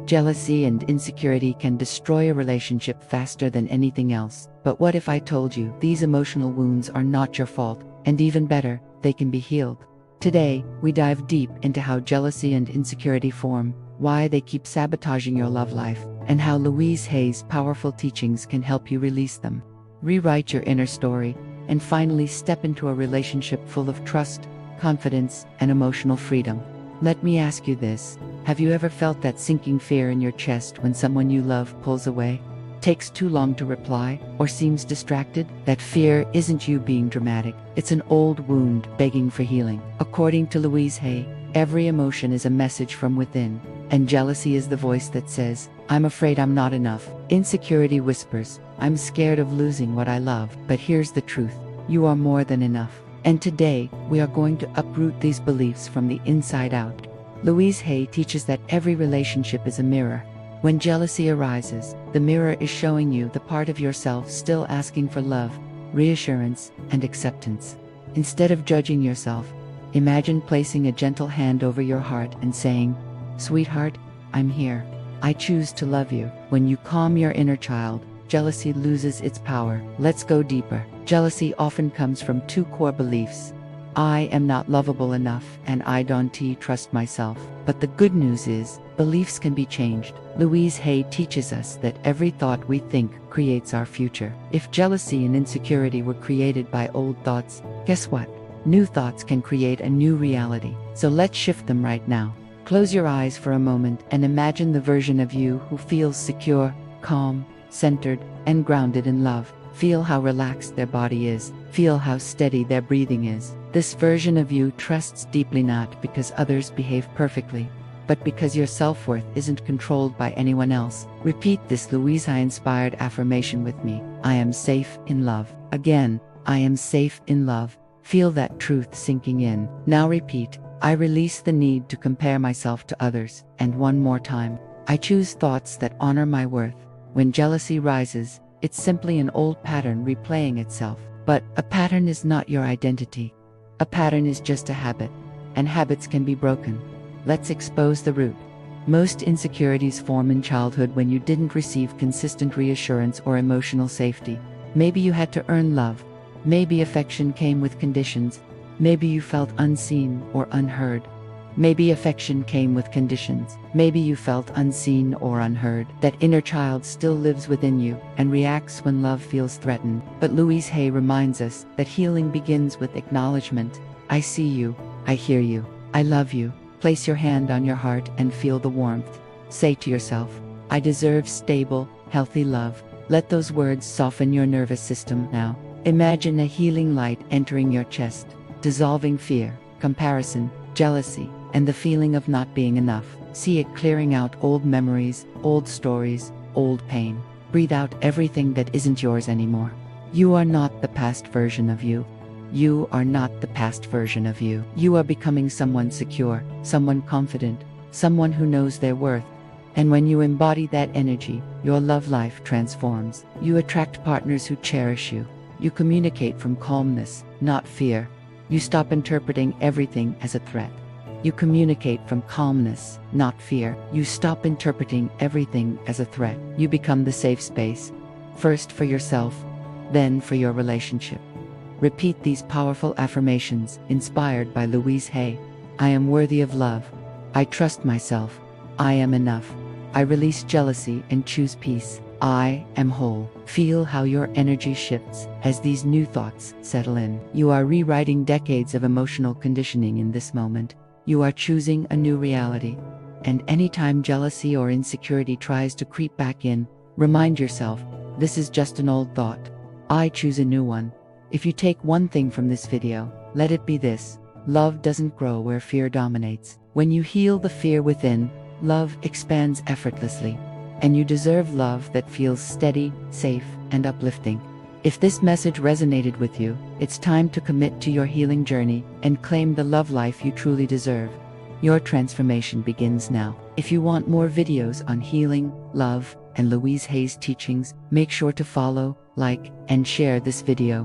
Jealousy and insecurity can destroy a relationship faster than anything else. But what if I told you these emotional wounds are not your fault, and even better, they can be healed? Today, we dive deep into how jealousy and insecurity form, why they keep sabotaging your love life, and how Louise Hay's powerful teachings can help you release them, rewrite your inner story, and finally step into a relationship full of trust, confidence, and emotional freedom. Let me ask you this: have you ever felt that sinking fear in your chest when someone you love pulls away, takes too long to reply, or seems distracted? That fear isn't you being dramatic, it's an old wound begging for healing. According to Louise Hay, every emotion is a message from within, and jealousy is the voice that says, "I'm afraid I'm not enough." Insecurity whispers, "I'm scared of losing what I love." But here's the truth: you are more than enough. And today, we are going to uproot these beliefs from the inside out. Louise Hay teaches that every relationship is a mirror. When jealousy arises, the mirror is showing you the part of yourself still asking for love, reassurance, and acceptance. Instead of judging yourself, imagine placing a gentle hand over your heart and saying, "Sweetheart, I'm here. I choose to love you." When you calm your inner child, jealousy loses its power. Let's go deeper. Jealousy often comes from two core beliefs: I am not lovable enough, and I don't trust myself. But the good news is, beliefs can be changed. Louise Hay teaches us that every thought we think creates our future. If jealousy and insecurity were created by old thoughts, guess what? New thoughts can create a new reality. So let's shift them right now. Close your eyes for a moment and imagine the version of you who feels secure, calm, centered, and grounded in love. Feel how relaxed their body is. Feel how steady their breathing is. This version of you trusts deeply, not because others behave perfectly, but because your self-worth isn't controlled by anyone else. Repeat this Louise Hay-inspired affirmation with me: I am safe in love. Again, I am safe in love. Feel that truth sinking in. Now repeat: I release the need to compare myself to others. And one more time: I choose thoughts that honor my worth. When jealousy rises, it's simply an old pattern replaying itself. But a pattern is not your identity. A pattern is just a habit, and habits can be broken. Let's expose the root. Most insecurities form in childhood when you didn't receive consistent reassurance or emotional safety. Maybe you had to earn love. Maybe affection came with conditions. Maybe you felt unseen or unheard. Maybe affection came with conditions. Maybe you felt unseen or unheard. That inner child still lives within you and reacts when love feels threatened. But Louise Hay reminds us that healing begins with acknowledgement. I see you. I hear you. I love you. Place your hand on your heart and feel the warmth. Say to yourself, I deserve stable, healthy love. Let those words soften your nervous system now. Imagine a healing light entering your chest, dissolving fear, comparison, jealousy, and the feeling of not being enough. See it clearing out old memories, old stories, old pain. Breathe out everything that isn't yours anymore. You are not the past version of you. You are not the past version of you. You are becoming someone secure, someone confident, someone who knows their worth. And when you embody that energy, your love life transforms. You attract partners who cherish you. You communicate from calmness, not fear. You stop interpreting everything as a threat. You communicate from calmness, not fear. You stop interpreting everything as a threat. You become the safe space, first for yourself, then for your relationship. Repeat these powerful affirmations inspired by Louise Hay. I am worthy of love. I trust myself. I am enough. I release jealousy and choose peace. I am whole. Feel how your energy shifts as these new thoughts settle in. You are rewriting decades of emotional conditioning in this moment. You are choosing a new reality. And anytime jealousy or insecurity tries to creep back in, remind yourself, this is just an old thought. I choose a new one. If you take one thing from this video, let it be this: love doesn't grow where fear dominates. When you heal the fear within, love expands effortlessly. And you deserve love that feels steady, safe, and uplifting. If this message resonated with you, it's time to commit to your healing journey and claim the love life you truly deserve. Your transformation begins now. If you want more videos on healing, love, and Louise Hay's teachings, make sure to follow, like, and share this video.